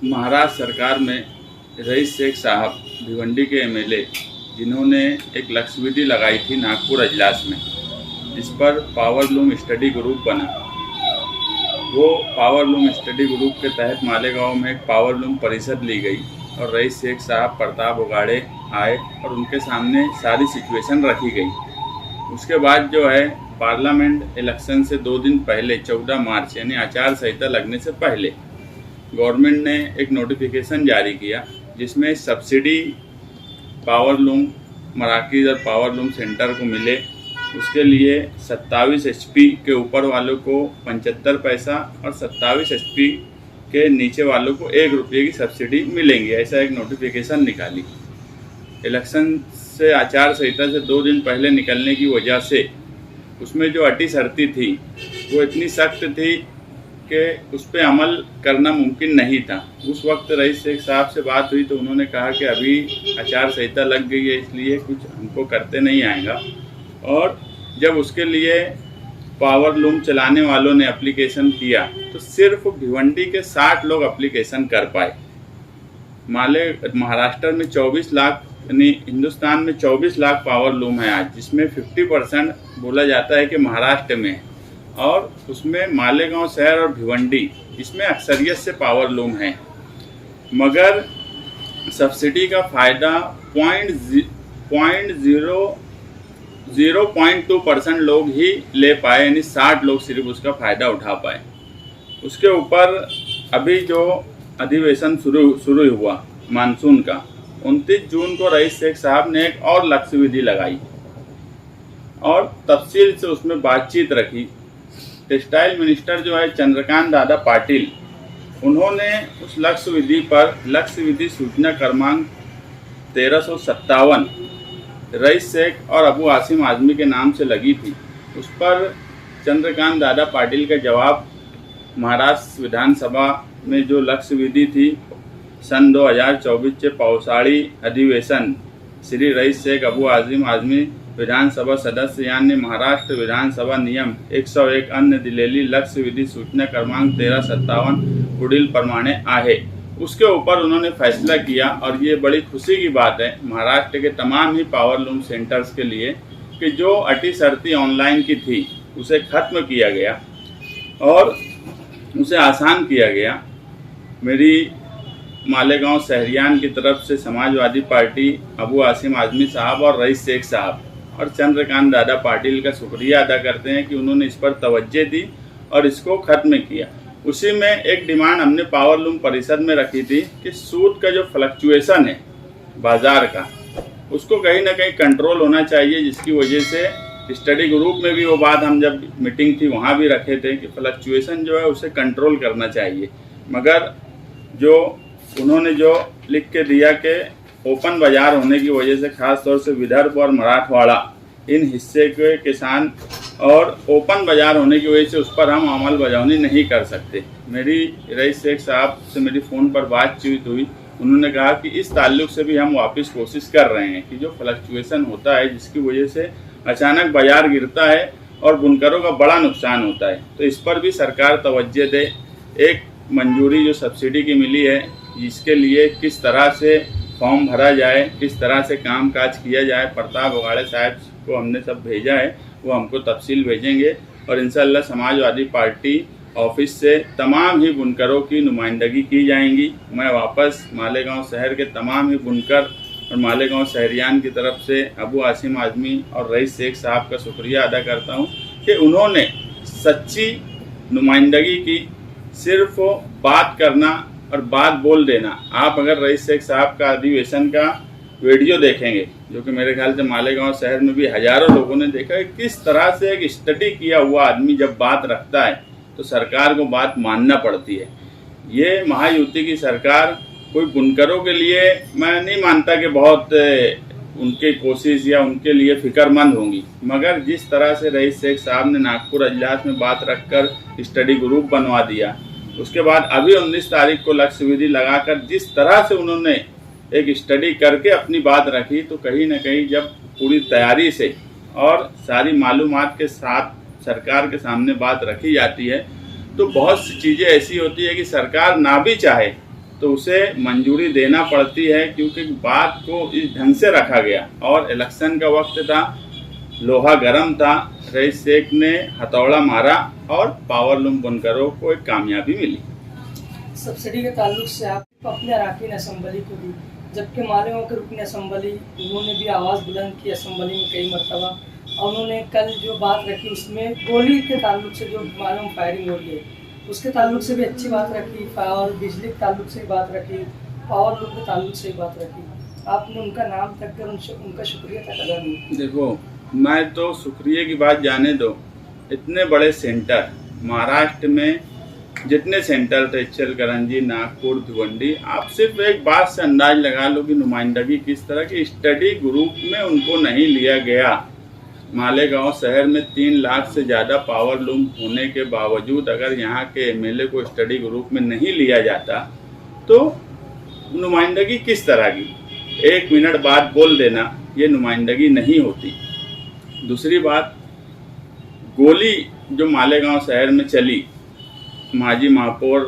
महाराष्ट्र सरकार में रईस शेख साहब भिवंडी के एमएलए, जिन्होंने एक लक्ष्यवेधी लगाई थी नागपुर अजलास में, जिस पर पावर लूम स्टडी ग्रुप बना। वो पावर लूम स्टडी ग्रुप के तहत मालेगांव में एक पावर लूम परिषद ली गई और रईस शेख साहब प्रताप उगाड़े आए और उनके सामने सारी सिचुएशन रखी गई। उसके बाद जो है पार्लियामेंट इलेक्शन से 2 दिन पहले 14 मार्च यानी आचार संहिता लगने से पहले गवर्नमेंट ने एक नोटिफिकेशन जारी किया, जिसमें सब्सिडी पावर लूम मराकज़ और पावर लूम सेंटर को मिले। उसके लिए 27 HP के ऊपर वालों को 75 पैसा और 27 HP के नीचे वालों को 1 रुपये की सब्सिडी मिलेंगी, ऐसा एक नोटिफिकेशन निकाली। इलेक्शन से आचार संहिता से 2 दिन पहले निकलने की वजह से उसमें जो अटी शर्ती थी वो इतनी सख्त थी कि उस पर अमल करना मुमकिन नहीं था। उस वक्त रईस शेख साहब से बात हुई तो उन्होंने कहा कि अभी आचार संहिता लग गई है, इसलिए कुछ हमको करते नहीं आएगा। और जब उसके लिए पावर लूम चलाने वालों ने एप्लीकेशन किया तो सिर्फ भिवंडी के 60 लोग एप्लीकेशन कर पाए। महाराष्ट्र में 24 लाख यानी हिंदुस्तान में 24 लाख पावर लूम है आज, जिसमें 50% बोला जाता है कि महाराष्ट्र में है, और उसमें मालेगांव शहर और भिवंडी इसमें अक्सरियत से पावर लूम है। मगर सब्सिडी का फ़ायदा 0.2% लोग ही ले पाए, यानी 60 लोग सिर्फ उसका फ़ायदा उठा पाए। उसके ऊपर अभी जो अधिवेशन शुरू हुआ मानसून का, 29 जून को रईस शेख साहब ने एक और लक्ष्यवेधी लगाई और तफसील से उसमें बातचीत रखी। टेक्सटाइल मिनिस्टर जो है चंद्रकांत दादा पाटिल, उन्होंने उस लक्ष्यवेधी पर लक्ष्यवेधी सूचना क्रमांक 1357 रईस शेख और अबू आसिम आजमी के नाम से लगी थी। उस पर चंद्रकांत दादा पाटिल का जवाब महाराष्ट्र विधानसभा में जो लक्ष्यवेधी थी सन 2024 के पौसाड़ी अधिवेशन श्री रईस शेख अबू आसिम आजमी विधानसभा सदस्य यानी महाराष्ट्र विधानसभा नियम 101 अन्य दिलेली लक्ष्यवेधी सूचना क्रमांक 1357 पुढील प्रमाणे आहे, उसके ऊपर उन्होंने फैसला किया। और ये बड़ी खुशी की बात है महाराष्ट्र के तमाम ही पावर लूम सेंटर्स के लिए कि जो अटी शर्ती ऑनलाइन की थी उसे ख़त्म किया गया और उसे आसान किया गया। मेरी मालेगांव शहरियान की तरफ से समाजवादी पार्टी, अबू आसिम आजमी साहब और रईस शेख साहब और चंद्रकांत दादा पाटिल का शुक्रिया अदा करते हैं कि उन्होंने इस पर तवज्जो दी और इसको ख़त्म किया। उसी में एक डिमांड हमने पावर लूम परिषद में रखी थी कि सूद का जो फ्लक्चुएशन है बाज़ार का, उसको कहीं ना कहीं कंट्रोल होना चाहिए, जिसकी वजह से स्टडी ग्रुप में भी वो बात हम जब मीटिंग थी वहाँ भी रखे थे कि फ्लक्चुएशन जो है उसे कंट्रोल करना चाहिए। मगर जो उन्होंने जो लिख के दिया कि ओपन बाज़ार होने की वजह से ख़ास तौर से विदर्भ और मराठवाड़ा इन हिस्से के किसान और ओपन बाज़ार होने की वजह से उस पर हम अमल बजावनी नहीं कर सकते। मेरी रईस शेख साहब से मेरी फ़ोन पर बातचीत हुई, उन्होंने कहा कि इस ताल्लुक़ से भी हम वापस कोशिश कर रहे हैं कि जो फ्लक्चुएशन होता है जिसकी वजह से अचानक बाज़ार गिरता है और बुनकरों का बड़ा नुकसान होता है, तो इस पर भी सरकार तवज्जो दे। एक मंजूरी जो सब्सिडी की मिली है, इसके लिए किस तरह से फॉर्म भरा जाए, किस तरह से काम काज किया जाए, प्रताप उगाड़े साहब को हमने सब भेजा है, वो हमको तफसील भेजेंगे और इंशाअल्लाह समाजवादी पार्टी ऑफिस से तमाम ही बुनकरों की नुमाइंदगी की जाएंगी। मैं वापस मालेगांव शहर के तमाम ही बुनकर और मालेगांव शहरियान की तरफ से अबू आसिम आजमी और रईस शेख साहब का शुक्रिया अदा करता हूँ कि उन्होंने सच्ची नुमाइंदगी की। सिर्फ बात करना और बात बोल देना। आप अगर रईस शेख साहब का अधिवेशन का वीडियो देखेंगे, जो कि मेरे ख्याल से मालेगांव शहर में भी हज़ारों लोगों ने देखा है, किस तरह से एक स्टडी किया हुआ आदमी जब बात रखता है तो सरकार को बात मानना पड़ती है। ये महायुति की सरकार कोई बुनकरों के लिए मैं नहीं मानता कि बहुत उनकी कोशिश या उनके लिए फ़िक्रमंद होंगी, मगर जिस तरह से रईस शेख साहब ने नागपुर अजलास में बात रखकर स्टडी ग्रुप बनवा दिया, उसके बाद अभी 19 तारीख को लक्ष्यवेधी लगाकर जिस तरह से उन्होंने एक स्टडी करके अपनी बात रखी, तो कहीं ना कहीं जब पूरी तैयारी से और सारी मालूमात के साथ सरकार के सामने बात रखी जाती है तो बहुत सी चीज़ें ऐसी होती है कि सरकार ना भी चाहे तो उसे मंजूरी देना पड़ती है, क्योंकि बात को इस ढंग से रखा गया और इलेक्शन का वक्त था, लोहा गर्म था, रईस शेख ने हथौड़ा मारा और पावर लूम बुनकरों को एक कामयाबी मिली। सब्सिडी के ताल्लुक से आप अपने अराकीन असम्बली को दी, जबकि मालेगांव के रुकन असम्बली उन्होंने भी आवाज़ बुलंद की असम्बली में कई मरतबा, और उन्होंने कल जो बात रखी उसमें गोली के ताल्लुक से जो मालूम फायरिंग हो रही है उसके ताल्लुक से भी अच्छी बात रखी, और बिजली के ताल्लुक से भी बात रखी, पावर लूम के ताल्लुक से भी बात रखी। आपने उनका नाम तक कर उनका शुक्रिया तक अदा नहीं। देखो, मैं तो शुक्रिया की बात जाने दो, इतने बड़े सेंटर महाराष्ट्र में जितने सेंटर थे, इचलकरंजी, नागपुर, भिवंडी, आप सिर्फ एक बात से अंदाज लगा लो कि नुमाइंदगी किस तरह की। स्टडी ग्रुप में उनको नहीं लिया गया। मालेगांव शहर में 3 लाख से ज़्यादा पावर लूम होने के बावजूद अगर यहाँ के एमएलए को स्टडी ग्रुप में नहीं लिया जाता तो नुमाइंदगी किस तरह की। 1 मिनट बाद बोल देना, ये नुमाइंदगी नहीं होती। दूसरी बात, गोली जो मालेगांव शहर में चली माजी महापौर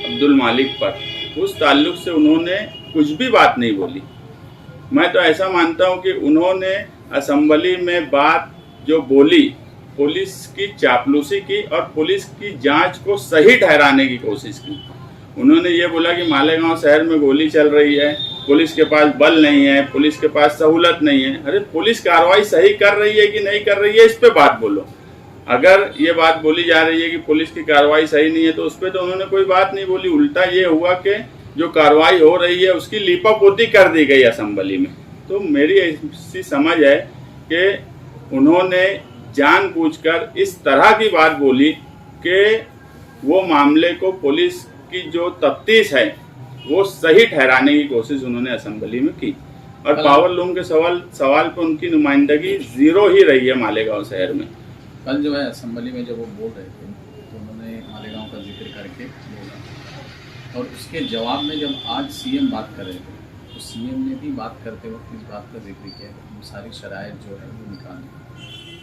अब्दुल मालिक पर, उस ताल्लुक से उन्होंने कुछ भी बात नहीं बोली। मैं तो ऐसा मानता हूं कि उन्होंने असेंबली में बात जो बोली, पुलिस की चापलूसी की और पुलिस की जांच को सही ठहराने की कोशिश की। उन्होंने ये बोला कि मालेगांव शहर में गोली चल रही है, पुलिस के पास बल नहीं है, पुलिस के पास सहूलत नहीं है। अरे पुलिस कार्रवाई सही कर रही है कि नहीं कर रही है, इस पे बात बोलो। अगर ये बात बोली जा रही है कि पुलिस की कार्रवाई सही नहीं है तो उस पर तो उन्होंने कोई बात नहीं बोली। उल्टा ये हुआ कि जो कार्रवाई हो रही है उसकी लीपापोती कर दी गई असेंबली में। तो मेरी ऐसी समझ है कि उन्होंने जानबूझकर इस तरह की बात बोली कि वो मामले को पुलिस की जो तफ्तीश है वो सही ठहराने की कोशिश उन्होंने असेंबली में की। और पावर लूम के सवाल पे उनकी नुमाइंदगी 0 ही रही है मालेगांव शहर में। कल जो है असेंबली में जब वो बोल रहे थे तो उन्होंने मालेगांव का जिक्र करके बोला, और उसके जवाब में जब आज सीएम बात कर रहे थे तो सीएम ने भी बात करते वक्त इस बात का जिक्र किया कि सारी शराइत जो है वो निकालें।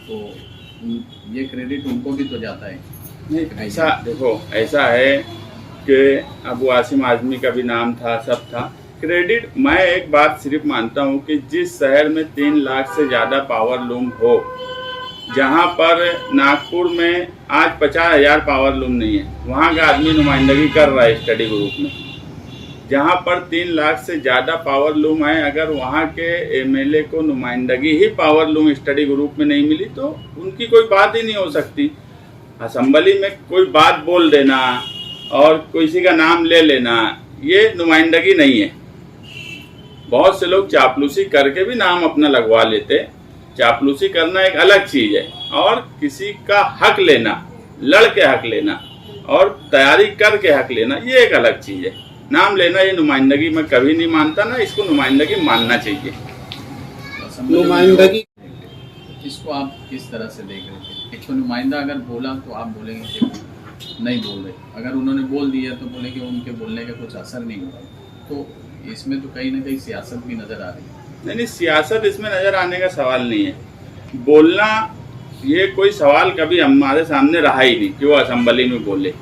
तो ये क्रेडिट उनको भी तो जाता है। नहीं, ऐसा देखो, ऐसा है कि अबू आसिम आजमी का भी नाम था, सब था। क्रेडिट मैं एक बात सिर्फ मानता हूँ कि जिस शहर में 3 लाख से ज़्यादा पावर लूम हो, जहाँ पर नागपुर में आज 50,000 पावर लूम नहीं है, वहाँ का आदमी नुमाइंदगी कर रहा है स्टडी ग्रुप में। जहाँ पर 3 लाख से ज़्यादा पावर लूम है, अगर वहाँ के एमएलए को नुमाइंदगी ही पावर लूम स्टडी ग्रुप में नहीं मिली तो उनकी कोई बात ही नहीं हो सकती। असेंबली में कोई बात बोल देना और किसी का नाम ले लेना, ये नुमाइंदगी नहीं है। बहुत से लोग चापलूसी करके भी नाम अपना लगवा लेते। चापलूसी करना एक अलग चीज़ है, और किसी का हक लेना, लड़ के हक लेना और तैयारी करके हक लेना, ये एक अलग चीज़ है। नाम लेना ये नुमाइंदगी मैं कभी नहीं मानता, ना इसको नुमाइंदगी मानना चाहिए। नुमाइंदगी इसको आप किस तरह से देख रहे थे? एक तो नुमाइंदा अगर बोला तो आप बोलेंगे कि नहीं बोल रहे, अगर उन्होंने बोल दिया तो बोलेंगे उनके बोलने का कुछ असर नहीं हुआ। तो इसमें तो कहीं ना कहीं सियासत भी नज़र आ रही है। नहीं, सियासत इसमें नज़र आने का सवाल नहीं है। बोलना ये कोई सवाल कभी हमारे सामने रहा ही नहीं कि वो असेंबली में बोले।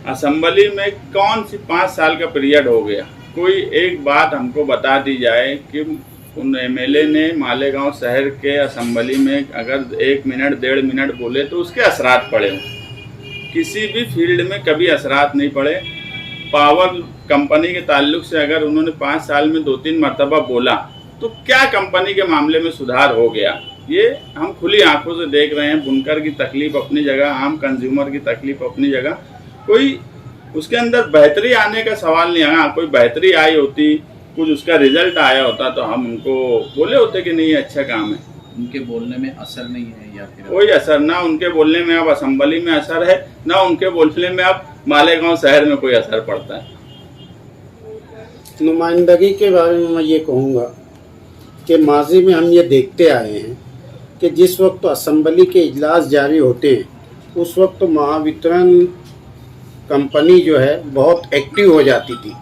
असेंबली में कौन सी 5 साल का पीरियड हो गया, कोई एक बात हमको बता दी जाए कि उन एमएलए ने मालेगांव शहर के असेंबली में अगर 1 मिनट 1.5 मिनट बोले तो उसके असरात पड़े हों। किसी भी फील्ड में कभी असरात नहीं पड़े। पावर कंपनी के ताल्लुक से अगर उन्होंने 5 साल में 2-3 मरतबा बोला तो क्या कंपनी के मामले में सुधार हो गया, ये हम खुली आंखों से देख रहे हैं। बुनकर की तकलीफ अपनी जगह, आम कंज्यूमर की तकलीफ अपनी जगह, कोई उसके अंदर बेहतरी आने का सवाल नहीं है। कोई बेहतरी आई होती, कुछ उसका रिजल्ट आया होता तो हम उनको बोले होते कि नहीं अच्छा काम है। उनके बोलने में असर नहीं है या फिर कोई असर ना उनके बोलने में अब असेंबली में असर है, ना उनके बोलने में अब मालेगांव शहर में कोई असर पड़ता है। नुमाइंदगी के बारे में मैं ये कहूँगा कि माजी में हम ये देखते आए हैं कि जिस वक्त तो असेंबली के इजलास जारी होते हैं उस वक्त तो महावितरण कंपनी जो है बहुत एक्टिव हो जाती थी।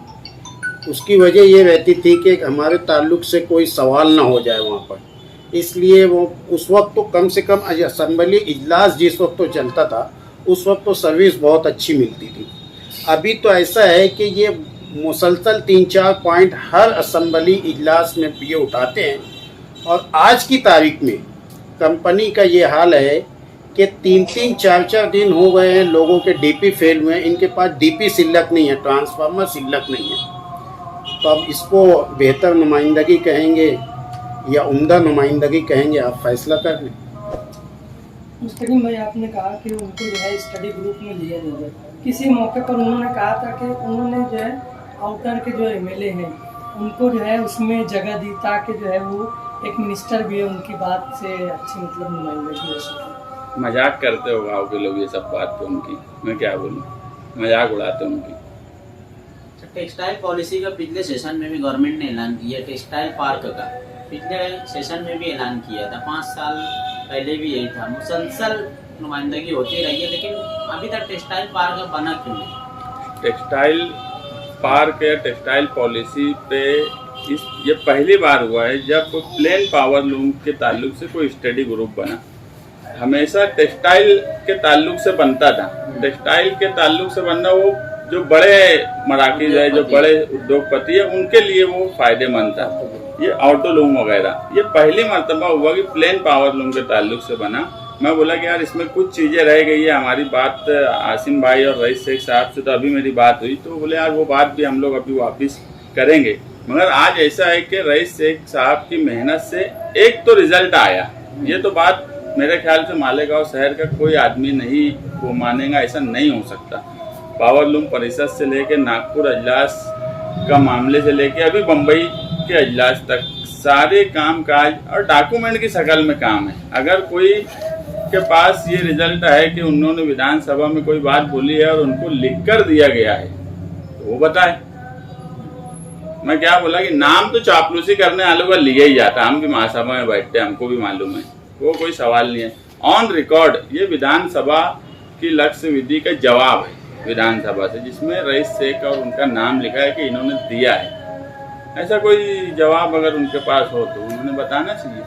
उसकी वजह ये रहती थी कि हमारे ताल्लुक़ से कोई सवाल ना हो जाए वहाँ पर, इसलिए वो उस वक्त तो कम से कम असेंबली इजलास जिस वक्त तो चलता था उस वक्त तो सर्विस बहुत अच्छी मिलती थी। अभी तो ऐसा है कि ये मुसलसल 3-4 पॉइंट हर असम्बली इजलास में ये उठाते हैं। और आज की तारीख में कंपनी का ये हाल है कि 3-3, 4-4 दिन हो गए हैं लोगों के डीपी फेल हुए हैं, इनके पास डीपी सिल्लक नहीं है, ट्रांसफार्मर सिल्लक नहीं है। तो अब इसको बेहतर नुमाइंदगी कहेंगे या उम्दा नुमाइंदगी कहेंगे, आप फैसला कर लें। मुस्तकीम भाई, आपने कहा कि उनको जो है स्टडी ग्रुप में लिया जाए। किसी मौके पर उन्होंने कहा था कि उन्होंने जो है आउटर के जो एमएलए हैं उनको जो है उसमें जगह दी ताकि जो है वो एक मिनिस्टर भी है उनकी बात से अच्छी मतलब नुमाइंदगी हो सके। मजाक करते हो गाँव के लोग ये सब बात तो उनकी, मैं क्या बोलूँ, मजाक उड़ाते उनकी। टेक्सटाइल पॉलिसी का पिछले सेशन में भी गवर्नमेंट ने ऐलान किया, टेक्सटाइल पार्क का पिछले सेशन में भी ऐलान किया था, 5 साल पहले भी यही था। मुसलसल नुमाइंदगी होती रही है, लेकिन अभी तक टेक्सटाइल पार्क बना क्यों नहीं? टेक्सटाइल पार्क या टेक्सटाइल पॉलिसी पे ये पहली बार हुआ है जब प्लेन पावर लूम के ताल्लुक से कोई स्टडी ग्रुप बना। हमेशा टेक्सटाइल के ताल्लुक से बनता था। टेक्सटाइल के ताल्लुक से बनना वो जो बड़े मराकिज है, जो बड़े उद्योगपति है, उनके लिए वो फायदेमंद था। ये ऑटो लूम वगैरह ये पहली मर्तबा हुआ कि प्लेन पावर लूम के ताल्लुक से बना। मैं बोला कि यार इसमें कुछ चीज़ें रह गई है। हमारी बात आसिम भाई और रईस शेख साहब से तो अभी मेरी बात हुई, तो बोले यार वो बात भी हम लोग अभी वापस करेंगे। मगर आज ऐसा है कि रईस शेख साहब की मेहनत से एक तो रिजल्ट आया। ये तो बात मेरे ख्याल से मालेगांव शहर का कोई आदमी नहीं वो मानेगा, ऐसा नहीं हो सकता। पावर लूम परिषद से लेके नागपुर अजलास का मामले से लेके अभी बम्बई के अजलास तक सारे काम काज और डॉक्यूमेंट की शक्ल में काम है। अगर कोई के पास ये रिजल्ट है कि उन्होंने विधानसभा में कोई बात बोली है और उनको लिख कर दिया गया है तो वो बताए। मैं क्या बोला कि नाम तो चापलूसी करने वालों का लिया ही जाता, हम भी महासभा में बैठते हैं, हमको भी मालूम है, वो कोई सवाल नहीं है। ऑन रिकॉर्ड ये विधानसभा की लक्ष्य विधि का जवाब है विधानसभा से, जिसमें रईस शेख और उनका नाम लिखा है कि इन्होंने दिया है। ऐसा कोई जवाब अगर उनके पास हो तो उन्होंने बताना चाहिए।